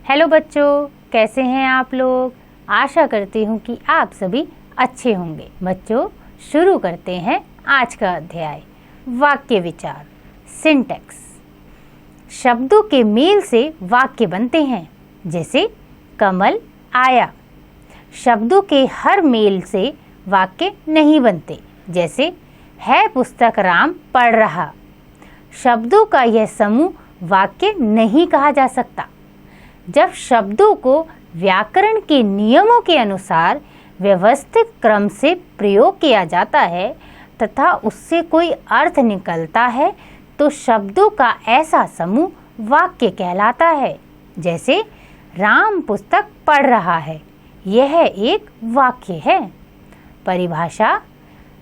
Hello बच्चों, कैसे हैं आप लोग। आशा करती हूँ कि आप सभी अच्छे होंगे। बच्चों, शुरू करते हैं आज का अध्याय। वाक्य विचार, सिंटैक्स। शब्दों के मेल से वाक्य बनते हैं, जैसे कमल आया। शब्दों के हर मेल से वाक्य नहीं बनते, जैसे है पुस्तक राम पढ़ रहा। शब्दों का यह समूह वाक्य नहीं कहा जा सकता। जब शब्दों को व्याकरण के नियमों के अनुसार व्यवस्थित क्रम से प्रयोग किया जाता है तथा उससे कोई अर्थ निकलता है, तो शब्दों का ऐसा समूह वाक्य कहलाता है। जैसे राम पुस्तक पढ़ रहा है, यह एक वाक्य है। परिभाषा: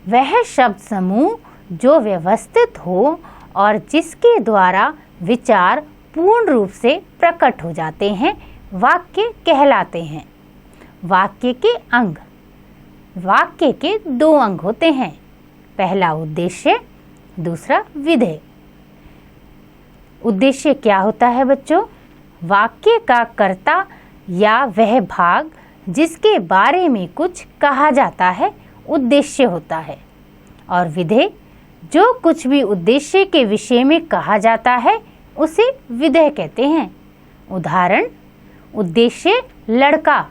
वह शब्द समूह जो व्यवस्थित हो और जिसके द्वारा विचार पूर्ण रूप से प्रकट हो जाते हैं, वाक्य कहलाते हैं। वाक्य के अंग। वाक्य के दो अंग होते हैं, पहला उद्देश्य, दूसरा विधेय। उद्देश्य क्या होता है बच्चों? वाक्य का कर्ता या वह भाग जिसके बारे में कुछ कहा जाता है, उद्देश्य होता है। और विधेय, जो कुछ भी उद्देश्य के विषय में कहा जाता है, उसे विधेय कहते हैं। उदाहरण: उद्देश्य लड़का,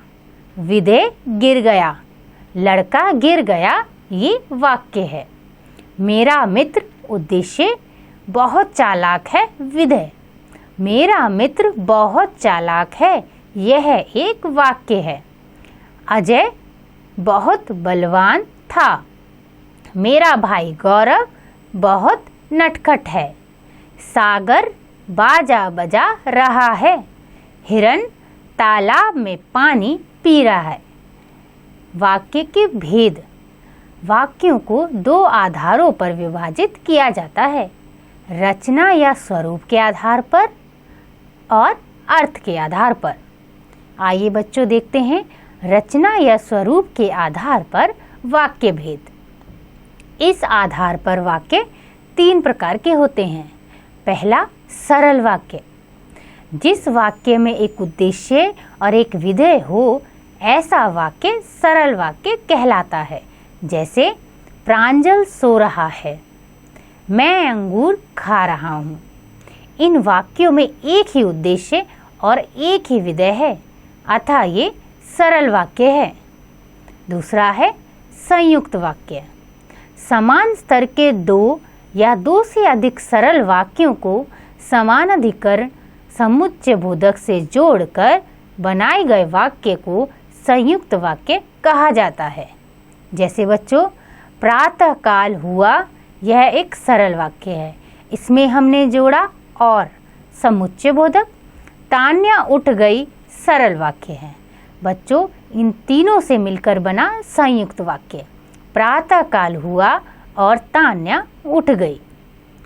विधेय गिर गया। लड़का गिर गया, ये वाक्य है। मेरा मित्र उद्देश्य बहुत चालाक है, विधेय। मेरा मित्र बहुत चालाक है, यह एक वाक्य है। अजय बहुत बलवान था। मेरा भाई गौरव बहुत नटखट है। सागर बाजा बजा रहा है। हिरन तालाब में पानी पी रहा है। वाक्य के भेद। वाक्यों को दो आधारों पर विभाजित किया जाता है, रचना या स्वरूप के आधार पर और अर्थ के आधार पर। आइए बच्चों देखते हैं रचना या स्वरूप के आधार पर वाक्य भेद। इस आधार पर वाक्य तीन प्रकार के होते हैं। पहला, सरल वाक्य। जिस वाक्य में एक उद्देश्य और एक विधेय हो, ऐसा वाक्य सरल वाक्य कहलाता है। जैसे प्रांजल सो रहा है, मैं अंगूर खा रहा हूँ। इन वाक्यों में एक ही उद्देश्य और एक ही विधेय है, अतः ये सरल वाक्य है। दूसरा है संयुक्त वाक्य। समान स्तर के दो या दो से अधिक सरल वाक्यों को समानाधिकरण समुच्चय बोधक से जोड़कर बनाए गए वाक्य को संयुक्त वाक्य कहा जाता है। जैसे बच्चों, प्रातः काल हुआ, यह एक सरल वाक्य है। इसमें हमने जोड़ा और समुच्चय बोधक। तान्या उठ गई, सरल वाक्य है। बच्चों, इन तीनों से मिलकर बना संयुक्त वाक्य। प्रातः काल हुआ और तान्या उठ गई।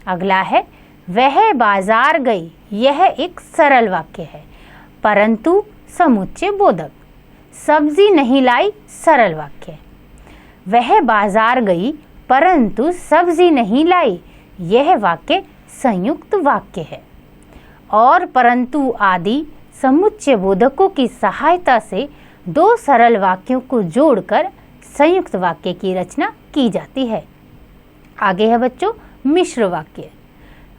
अगला है वह बाजार गई, यह एक सरल वाक्य है, परंतु समुच्चय बोधक। सब्जी नहीं लाई, सरल वाक्य। वह बाजार गई परंतु सब्जी नहीं लाई, यह वाक्य संयुक्त वाक्य है। और परंतु आदि समुच्चय बोधकों की सहायता से दो सरल वाक्यों को जोड़कर संयुक्त वाक्य की रचना की जाती है। आगे है बच्चों मिश्र वाक्य।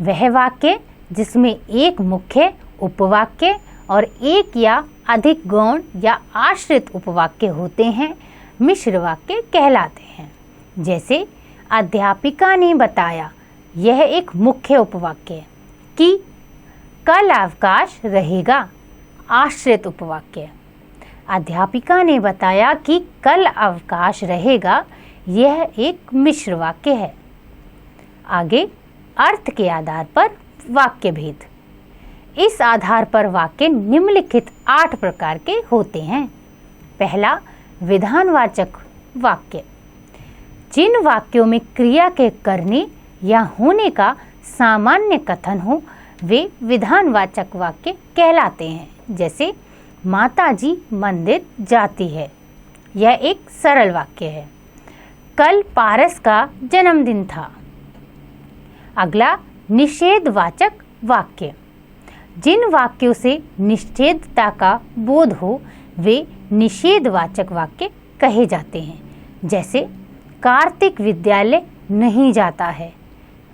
वह वाक्य जिसमें एक मुख्य उपवाक्य और एक या अधिक गौण या आश्रित उपवाक्य होते हैं, मिश्र वाक्य कहलाते हैं। जैसे अध्यापिका ने बताया, यह एक मुख्य उपवाक्य है। कि कल अवकाश रहेगा, आश्रित उपवाक्य। अध्यापिका ने बताया कि कल अवकाश रहेगा, यह एक मिश्र वाक्य है। आगे अर्थ के आधार पर वाक्य भेद। इस आधार पर वाक्य निम्नलिखित 8 प्रकार के होते हैं। पहला, विधानवाचक वाक्य। जिन वाक्यों में क्रिया के करने या होने का सामान्य कथन हो, वे विधानवाचक वाक्य कहलाते हैं। जैसे माताजी मंदिर जाती है, यह एक सरल वाक्य है। कल पारस का जन्मदिन था। अगला, निषेधवाचक वाक्य। जिन वाक्यों से निषेधता का बोध हो वे निषेधवाचक वाक्य कहे जाते हैं। जैसे कार्तिक विद्यालय नहीं जाता है,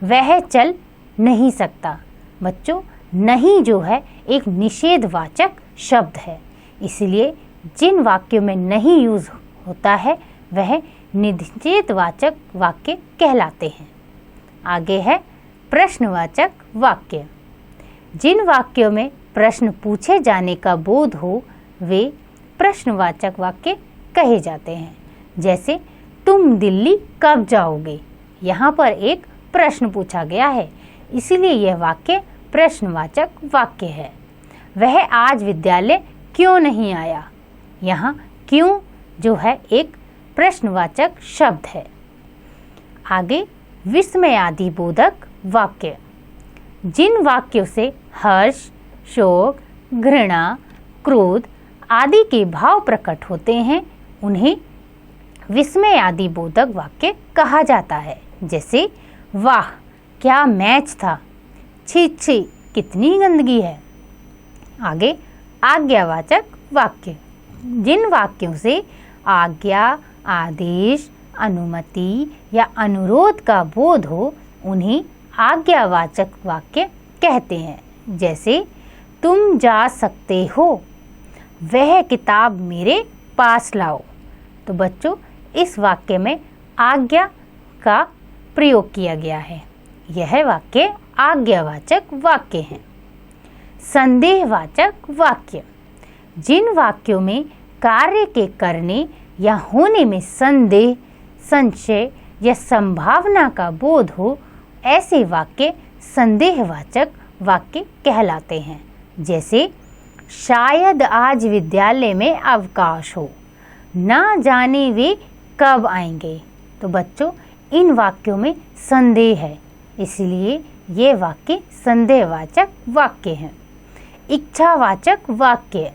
वह चल नहीं सकता। बच्चों, नहीं जो है एक निषेधवाचक शब्द है, इसलिए जिन वाक्यों में नहीं यूज होता है वह निषेधवाचक वाक्य कहलाते हैं। आगे है प्रश्नवाचक वाक्य। जिन वाक्यों में प्रश्न पूछे जाने का बोध हो वे प्रश्नवाचक वाक्य कहे जाते हैं। जैसे तुम दिल्ली कब जाओगे? यहाँ पर एक प्रश्न पूछा गया है, इसीलिए यह वाक्य प्रश्नवाचक वाक्य है। वह आज विद्यालय क्यों नहीं आया? यहाँ क्यों जो है एक प्रश्नवाचक शब्द है। आगे विस्मयादिबोधक वाक्य। जिन वाक्यों से हर्ष, शोक, घृणा, क्रोध आदि के भाव प्रकट होते हैं उन्हें विस्मयादिबोधक वाक्य कहा जाता है। जैसे वाह क्या मैच था, छी छी कितनी गंदगी है। आगे आज्ञावाचक वाक्य। जिन वाक्यों से आज्ञा, आदेश, अनुमति या अनुरोध का बोध हो उन्हें आज्ञावाचक वाक्य कहते हैं। जैसे तुम जा सकते हो, वह किताब मेरे पास लाओ। तो बच्चों, इस वाक्य में आज्ञा का प्रयोग किया गया है। यह वाक्य आज्ञावाचक वाक्य है। संदेहवाचक वाक्य। जिन वाक्यों में कार्य के करने या होने में संदेह, संशय या संभावना का बोध हो ऐसे वाक्य संदेहवाचक वाक्य कहलाते हैं। जैसे शायद आज विद्यालय में अवकाश हो, ना जाने वे कब आएंगे। तो बच्चों, इन वाक्यों में संदेह है, इसलिए ये वाक्य संदेहवाचक वाक्य हैं। इच्छावाचक वाक्य।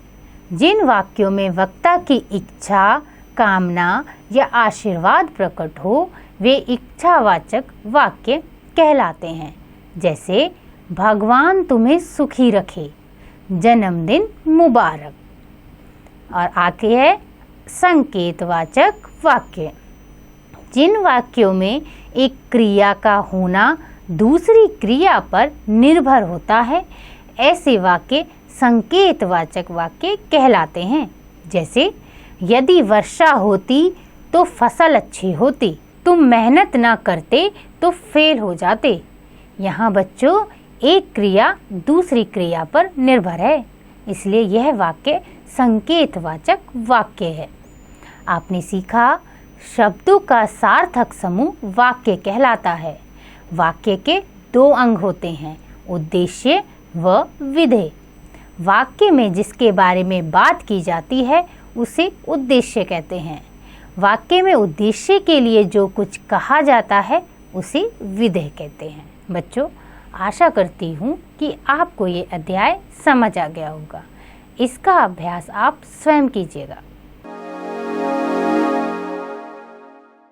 जिन वाक्यों में वक्ता की इच्छा, कामना या आशीर्वाद प्रकट हो वे इच्छावाचक वाक्य कहलाते हैं। जैसे भगवान तुम्हें सुखी रखे, जन्मदिन मुबारक। और आगे है संकेतवाचक वाक्य। जिन वाक्यों में एक क्रिया का होना दूसरी क्रिया पर निर्भर होता है ऐसे वाक्य संकेतवाचक वाक्य कहलाते हैं। जैसे यदि वर्षा होती तो फसल अच्छी होती, तुम मेहनत ना करते तो फेल हो जाते। यहाँ बच्चों एक क्रिया दूसरी क्रिया पर निर्भर है, इसलिए यह वाक्य संकेतवाचक वाक्य है। आपने सीखा शब्दों का सार्थक समूह वाक्य कहलाता है। वाक्य के दो अंग होते हैं, उद्देश्य व विधेय। वाक्य में जिसके बारे में बात की जाती है उसे उद्देश्य कहते हैं। वाक्य में उद्देश्य के लिए जो कुछ कहा जाता है उसे विधेय कहते हैं। बच्चों, आशा करती हूँ कि आपको ये अध्याय समझ आ गया होगा। इसका अभ्यास आप स्वयं कीजिएगा।